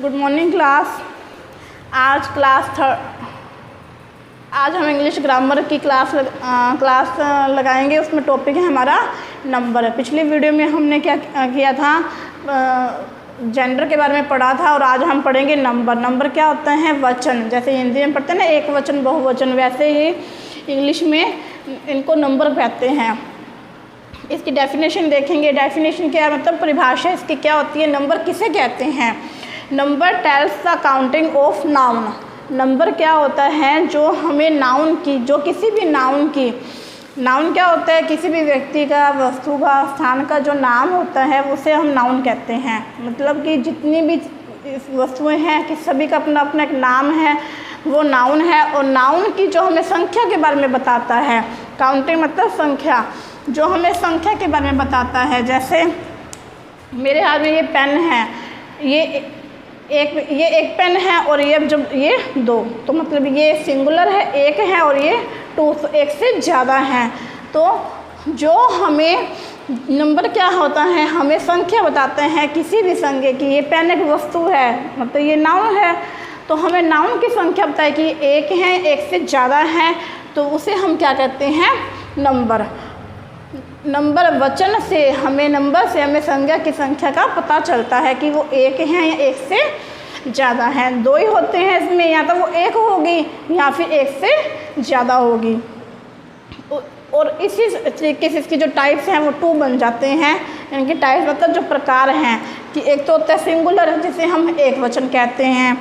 Good morning class. आज हम English grammar की क्लास लगाएंगे। उसमें टॉपिक है हमारा नंबर। पिछली वीडियो में हमने क्या किया था, जेंडर के बारे में पढ़ा था, और आज हम पढ़ेंगे नंबर। नंबर क्या होता है? वचन। जैसे हिंदी में पढ़ते हैं ना एक वचन बहुवचन, वैसे ही इंग्लिश में इनको नंबर कहते हैं। इसकी डेफिनेशन देखेंगे। डेफिनेशन क्या है, मतलब परिभाषा इसकी क्या होती है, नंबर किसे कहते हैं। Number tells the counting of noun. Number क्या होता है, जो हमें नाउन की, जो किसी भी नाउन की, नाउन क्या होता है, किसी भी व्यक्ति का, वस्तु का, स्थान का जो नाम होता है उसे हम नाउन कहते हैं। मतलब कि जितनी भी वस्तुएं हैं कि सभी का अपना अपना एक नाम है, वो नाउन है। और नाउन की जो हमें संख्या के बारे में बताता है, काउंटिंग मतलब संख्या, जो हमें संख्या के बारे में बताता है। जैसे मेरे हाथ में ये पेन है, ये एक पेन है, और ये जब ये दो, तो मतलब ये सिंगुलर है, एक है, और ये टू, तो एक से ज़्यादा हैं। तो जो हमें नंबर क्या होता है, हमें संख्या बताते हैं किसी भी संख्या की। ये पेन एक वस्तु है, मतलब ये नाउन है, तो हमें नाउन की संख्या बताए कि एक है, एक से ज़्यादा है, तो उसे हम क्या कहते हैं, नंबर। नंबर वचन से हमें, नंबर से हमें संख्या की संख्या का पता चलता है कि वो एक है या एक से ज़्यादा है। दो ही होते हैं इसमें, या तो वो एक होगी या फिर एक से ज़्यादा होगी। और इसी तरीके से इसकी जो टाइप्स हैं वो टू बन जाते हैं। इनकी टाइप्स मतलब जो प्रकार हैं, कि एक तो होता है सिंगुलर, जिसे हम एक वचन कहते हैं।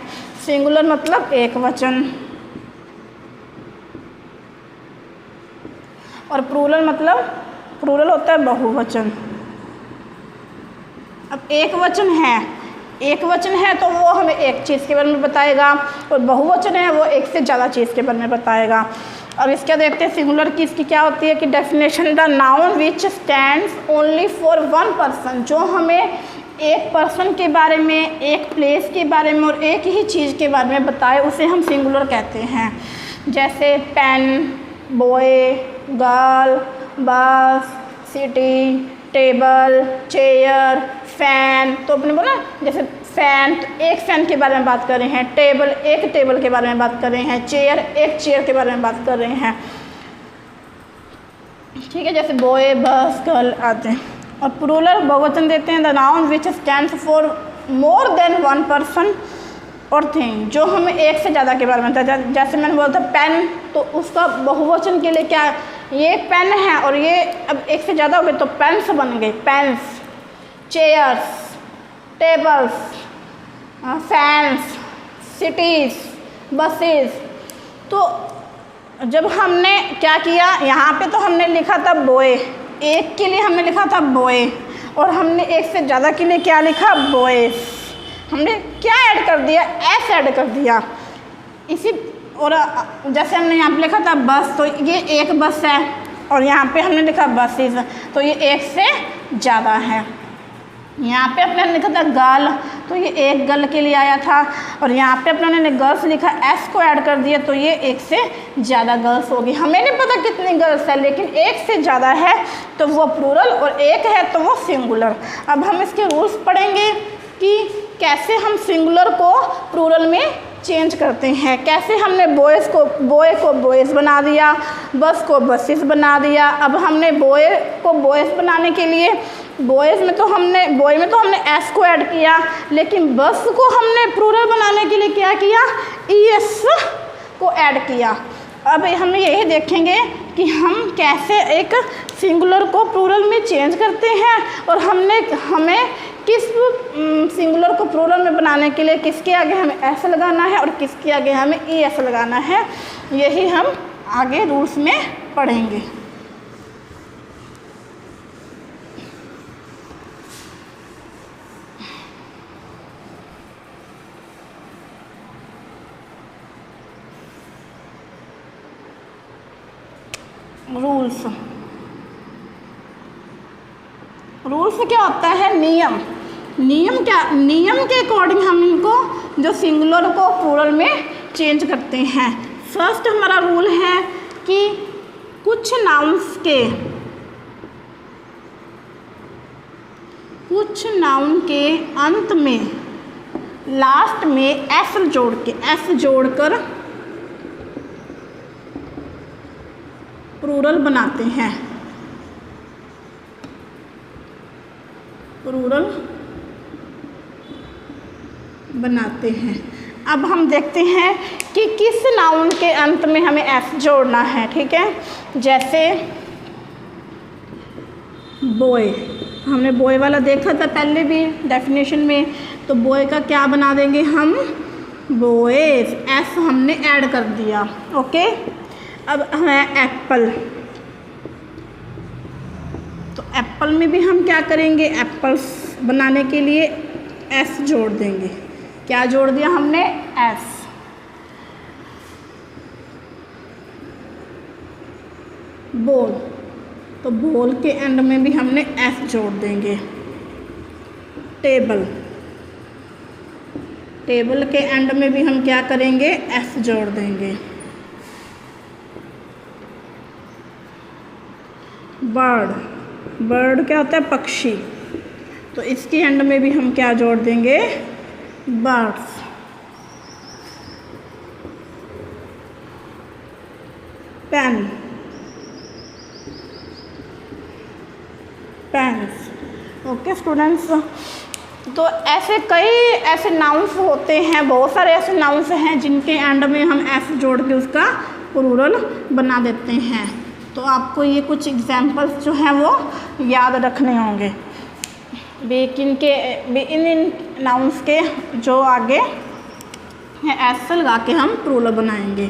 सिंगुलर मतलब एक वचन, और प्लूरल मतलब प्लूरल होता है बहुवचन। अब एक वचन है तो वो हमें एक चीज़ के बारे में बताएगा, और बहुवचन है वो एक से ज़्यादा चीज़ के बारे में बताएगा। अब इसका देखते हैं सिंगुलर की, इसकी क्या होती है कि definition, the noun which stands only for one person. जो हमें एक पर्सन के बारे में, एक प्लेस के बारे में और एक ही चीज़ के बारे में बताए, उसे हम सिंगुलर कहते हैं। जैसे पेन, बॉय, गर्ल, बस, सिटी, टेबल, चेयर, फैन। तो अपने बोला जैसे फैन, तो एक फैन के बारे में बात कर रहे हैं। टेबल, एक टेबल के बारे में बात कर रहे हैं। चेयर, एक चेयर के बारे में बात कर रहे हैं। ठीक है, जैसे बॉय, बस, गर्ल आते हैं। और प्लूरल बहुवचन देते हैं, the noun which stands for more than one person और थिंग। जो हमें एक से ज़्यादा के बारे में बताया, जैसे मैंने बोला था पेन, तो उसका बहुवचन के लिए क्या, ये पेन है और ये अब एक से ज़्यादा हो गए तो पेन्स बन गए, pens. Chairs, tables, fans, cities, buses. तो जब हमने क्या किया, यहाँ पे तो हमने लिखा था बॉय, एक के लिए हमने लिखा था बॉय, और हमने एक से ज़्यादा के लिए क्या लिखा, बॉयज़। हमने क्या ऐड कर दिया, एस ऐड कर दिया इसी। और जैसे हमने यहाँ पे लिखा था बस, तो ये एक बस है, और यहाँ पे हमने लिखा बसेस, तो ये एक से ज़्यादा है। यहाँ पे अपने लिखा था गर्ल, तो ये एक गर्ल के लिए आया था, और यहाँ पे अपने ने गर्ल्स लिखा, एस को ऐड कर दिया, तो ये एक से ज़्यादा गर्ल्स होगी। हमें नहीं पता कितनी गर्ल्स है, लेकिन एक से ज़्यादा है तो वो प्लूरल, और एक है तो वो सिंगुलर। अब हम इसके रूल्स पढ़ेंगे कि कैसे हम सिंगुलर को प्लूरल में चेंज करते हैं। कैसे हमने बॉय को बॉयज़ बना दिया, बस को बसेस बना दिया। अब हमने बॉय को बॉयज़ बनाने के लिए बॉय में तो हमने एस को ऐड किया, लेकिन बस को हमने प्लूरल बनाने के लिए क्या किया, ईएस को ऐड किया। अब हम यही देखेंगे कि हम कैसे एक सिंगुलर को प्लूरल में चेंज करते हैं, और हमें किस सिंगुलर को प्लूरल में बनाने के लिए किसके आगे हमें एस लगाना है और किसके आगे हमें ईएस लगाना है। यही हम आगे रूल्स में पढ़ेंगे। रूल्स क्या होता है, नियम। नियम के अकॉर्डिंग हम इनको, जो सिंगुलर को प्लूरल में चेंज करते हैं। फर्स्ट हमारा रूल है कि कुछ नाउन के अंत में लास्ट में एस जोड़कर प्लूरल बनाते हैं, प्लूरल बनाते हैं। अब हम देखते हैं कि किस नाउन के अंत में हमें एस जोड़ना है, ठीक है। जैसे बॉय, हमने बॉय वाला देखा था पहले भी डेफिनेशन में, तो बॉय का क्या बना देंगे हम, बॉयज, एस हमने ऐड कर दिया, ओके। अब है एप्पल, तो एप्पल में भी हम क्या करेंगे, एप्पल्स बनाने के लिए एस जोड़ देंगे। क्या जोड़ दिया हमने, एस। बॉल, तो बॉल के एंड में भी हमने एस जोड़ देंगे। टेबल, टेबल के एंड में भी हम क्या करेंगे, एस जोड़ देंगे। बर्ड, बर्ड क्या होता है, पक्षी, तो इसके एंड में भी हम क्या जोड़ देंगे, birds. Pen, pens, okay students. तो ऐसे कई ऐसे नाउन्स होते हैं, बहुत सारे ऐसे नाउन्स हैं जिनके एंड में हम एस जोड़ के उसका प्लूरल बना देते हैं। तो आपको ये कुछ एग्जाम्पल्स जो हैं वो याद रखने होंगे इन नाउन्स के जो आगे एस लगा के हम प्लूरल बनाएंगे।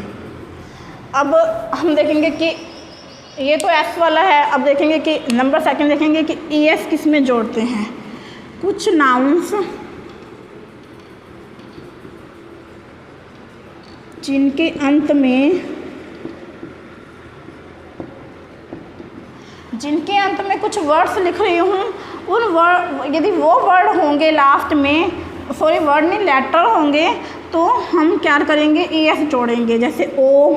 अब हम देखेंगे कि ये तो एस वाला है, अब देखेंगे कि नंबर सेकंड देखेंगे कि ई एस किस में जोड़ते हैं। कुछ नाउन्स जिनके अंत में कुछ वर्ड्स लिख रही हूँ, उन वर्ड यदि वो वर्ड होंगे लास्ट में, सॉरी वर्ड नहीं लेटर होंगे, तो हम क्या करेंगे, ई एस जोड़ेंगे। जैसे ओ,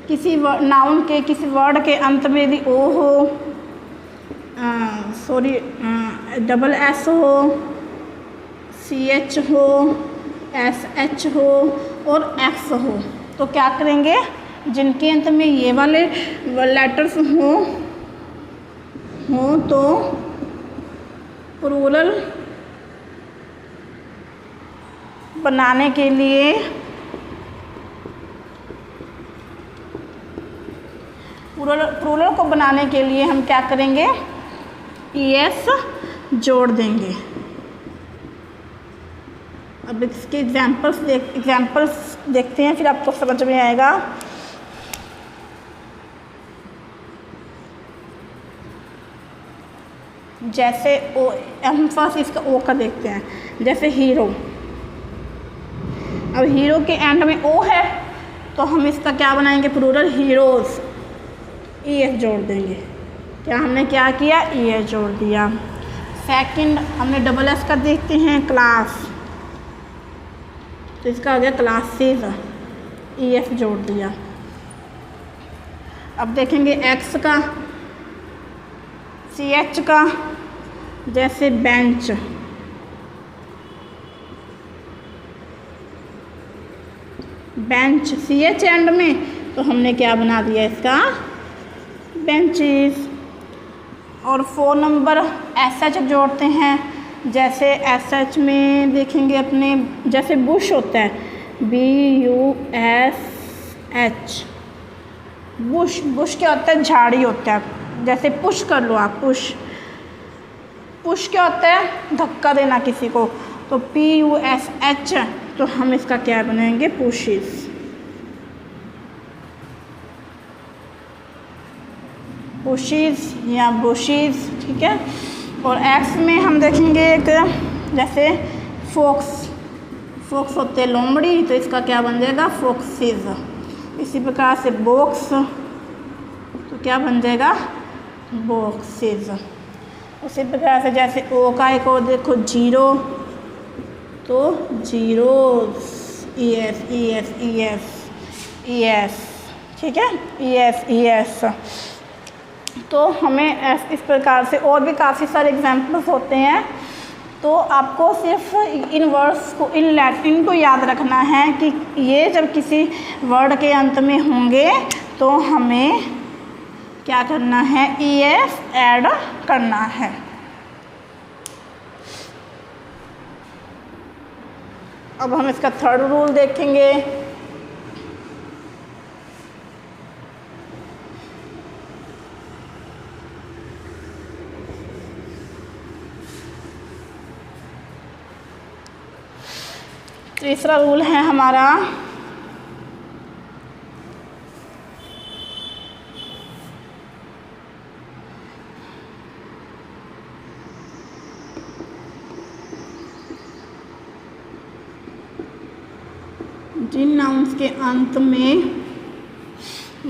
किसी नाउन के किसी वर्ड के अंत में यदि ओ हो, सॉरी डबल एस हो, सी एच हो, एस एच हो और एक्स हो, तो क्या करेंगे, जिनके अंत में ये वाले लेटर्स हों तो प्लूरल बनाने के लिए प्लूरल को बनाने के लिए हम क्या करेंगे, ई एस जोड़ देंगे। अब इसके एग्जाम्पल्स देखते हैं, फिर आपको समझ में आएगा। जैसे ओ, हम फर्स्ट इसका ओ का देखते हैं। जैसे हीरो, अब हीरो के एंड में ओ है तो हम इसका क्या बनाएंगे, प्लूरल, हीरोज़, ई एस जोड़ देंगे। क्या हमने क्या किया, ई एस जोड़ दिया। सेकंड हमने डबल एस का देखते हैं, क्लास, तो इसका हो गया क्लासेस, ई एस जोड़ दिया। अब देखेंगे एक्स का, सी एच का, जैसे bench, bench C H end में, तो हमने क्या बना दिया इसका, बेंचेस। और 4 नंबर एस एच जोड़ते हैं। जैसे एस एच में देखेंगे अपने, जैसे बुश होता है, BUSH, बुश, बुश क्या होता है, झाड़ी होता है। जैसे पुश कर लो आप, पुश, पुश क्या होता है, धक्का देना किसी को, तो PUSH, तो हम इसका क्या बनाएंगे, पुशेस। पुशीज या बुशीज, ठीक है। और एक्स में हम देखेंगे एक, जैसे फोक्स, फोक्स होते हैं लोमड़ी, तो इसका क्या बन जाएगा, फोक्सिज। इसी प्रकार से बॉक्स, तो क्या बन जाएगा, बॉक्सेज। उसी प्रकार से जैसे ओ का एक और देखो, जीरो, तो zeros, E S, E S, E S, E S, ठीक है, ई एस, ई एस। तो हमें इस प्रकार से और भी काफ़ी सारे एग्जाम्पल्स होते हैं तो आपको सिर्फ इन वर्ड्स को, इन लैटिन को याद रखना है कि ये जब किसी वर्ड के अंत में होंगे तो हमें क्या करना है, ES ऐड करना है। अब हम इसका थर्ड रूल देखेंगे। तीसरा रूल है हमारा जिन नाउन्स के अंत में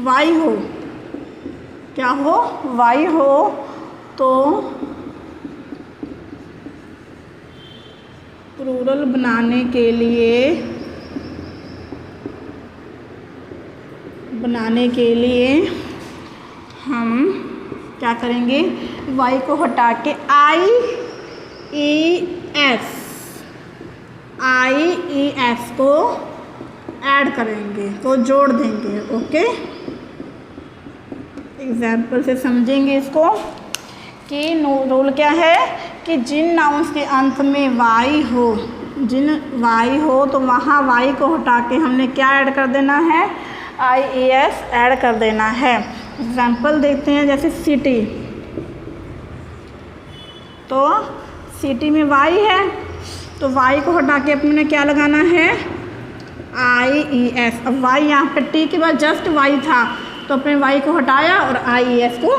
वाई हो, क्या हो, वाई हो, तो प्लूरल बनाने के लिए हम क्या करेंगे, वाई को हटा के IES को ऐड करेंगे, तो जोड़ देंगे। ओके, एग्जाम्पल से समझेंगे इसको कि रूल क्या है कि जिन नाउन्स के अंत में वाई हो तो वहाँ वाई को हटा के हमने क्या ऐड कर देना है, IES ऐड कर देना है। एग्जाम्पल देखते हैं, जैसे सिटी, तो सिटी में वाई है तो वाई को हटा के अपने क्या लगाना है, IES। अब वाई यहाँ पे टी के बाद जस्ट वाई था तो अपने वाई को हटाया और IES को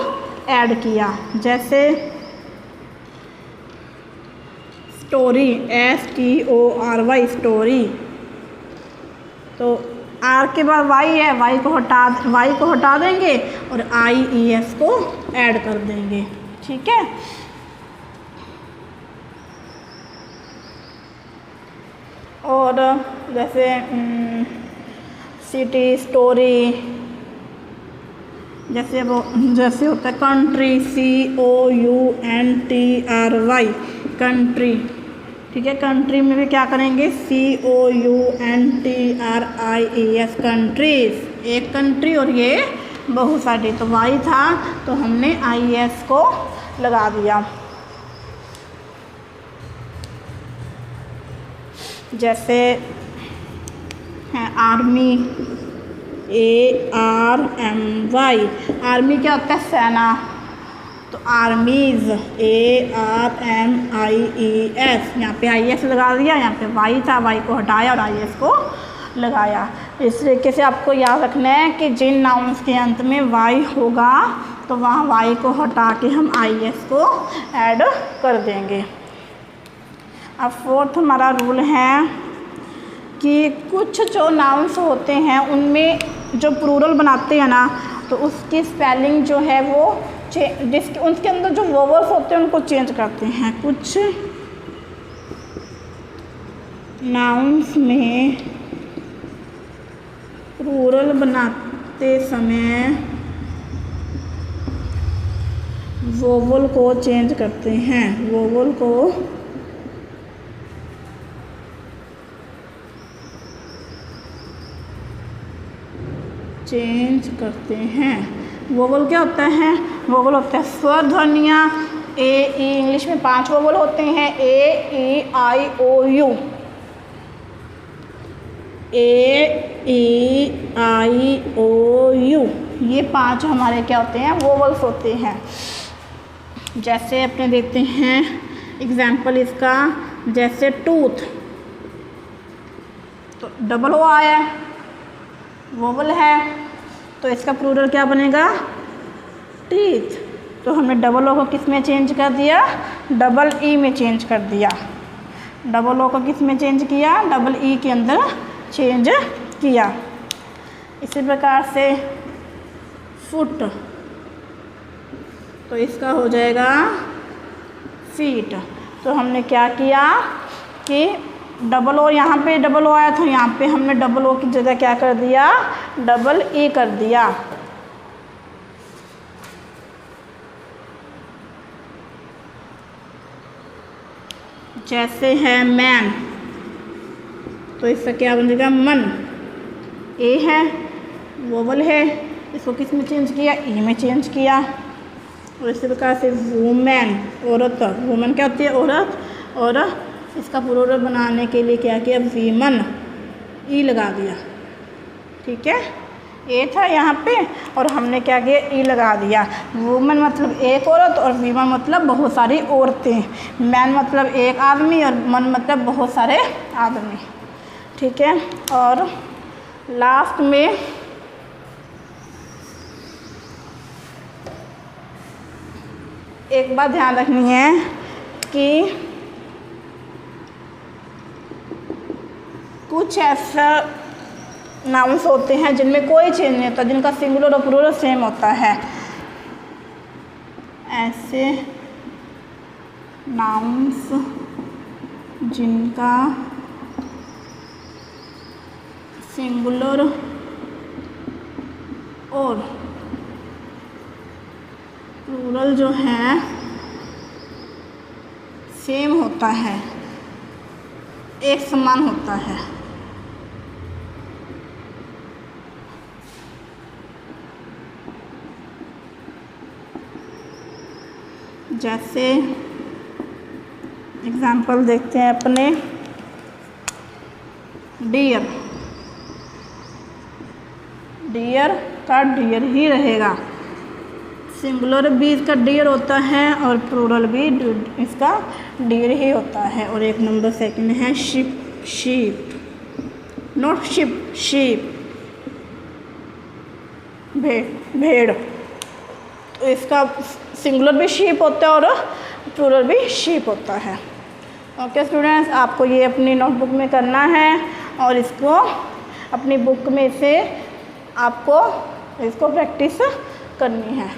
ऐड किया। जैसे स्टोरी, STORY, स्टोरी, तो आर के बाद वाई है, वाई को हटा देंगे और IES को ऐड कर देंगे। ठीक है, और जैसे सिटी, स्टोरी, जैसे होता है कंट्री, COUNTRY, कंट्री। ठीक है, कंट्री में भी क्या करेंगे, COUNTRIES, कंट्रीज, एक कंट्री और ये बहुसारी। तो वाई था तो हमने IES को लगा दिया। जैसे है आर्मी, ARMY, आर्मी क्या होता है, सेना, तो आर्मीज, ARMIES, यहाँ पे IES लगा दिया, यहाँ पे वाई था, वाई को हटाया और IES को लगाया। इस तरीके से आपको याद रखना है कि जिन नाउन्स के अंत में वाई होगा तो वहाँ वाई को हटा के हम IES को ऐड कर देंगे। अब फोर्थ हमारा रूल है कि कुछ जो नाउन्स होते हैं उनमें जो प्लूरल बनाते हैं ना, तो उसकी स्पेलिंग जो है वो उनके अंदर जो वोवल्स होते हैं उनको चेंज करते हैं। कुछ नाउन्स में प्लूरल बनाते समय वोवल को चेंज करते हैं, वोवल को चेंज करते हैं। वोवल क्या होता है, वोवल होता है स्वर ध्वनियाँ। इंग्लिश में 5 वोवल होते हैं, AEIOU, AEIOU, ये 5 हमारे क्या होते हैं, वोवल्स होते हैं। जैसे अपने देखते हैं एग्जाम्पल इसका, जैसे टूथ, तो डबल ओ आया है, वोवल है, तो इसका प्लूरल क्या बनेगा, टीथ। तो हमने डबल ओ को किस में चेंज कर दिया, डबल ई में चेंज कर दिया। डबल ओ को किस में चेंज किया, डबल ई के अंदर चेंज किया। इसी प्रकार से फुट, तो इसका हो जाएगा फीट। तो हमने क्या किया कि डबल ओ, यहाँ पे डबल ओ आया था, यहाँ पे हमने डबल ओ की जगह क्या कर दिया, डबल ई कर दिया। जैसे है मैन, तो इसका क्या बनेगा मन। ए है वोवल है, इसको किस में चेंज किया, ई में चेंज किया। और इसी प्रकार से वुमेन औरत, वुमेन क्या होती है औरत, और इसका प्लूरल बनाने के लिए क्या किया वीमन, ई लगा दिया। ठीक है, ए था यहाँ पे और हमने क्या किया ई लगा दिया। वुमेन मतलब एक औरत और वीमन मतलब बहुत सारी औरतें। मैन मतलब एक आदमी और मन मतलब बहुत सारे आदमी। ठीक है, और लास्ट में एक बात ध्यान रखनी है कि कुछ ऐसा नाउन्स होते हैं जिनमें कोई चेंज नहीं होता, जिनका सिंगुलर और प्लूरल सेम होता है। ऐसे नाउन्स जिनका सिंगुलर और प्लूरल जो है सेम होता है, एक समान होता है। जैसे एग्जाम्पल देखते हैं अपने, डियर, डियर का डियर ही रहेगा, सिंगुलर भी इसका डियर होता है और प्लूरल भी इसका डियर ही होता है। और एक नंबर सेकंड है ship, sheep, not ship, sheep भेड़, भेड़, तो इसका सिंगुलर भी शीप होता है और प्लूरल भी शीप होता है। ओके स्टूडेंट्स, आपको ये अपनी नोटबुक में करना है और इसको अपनी बुक में से आपको इसको प्रैक्टिस करनी है।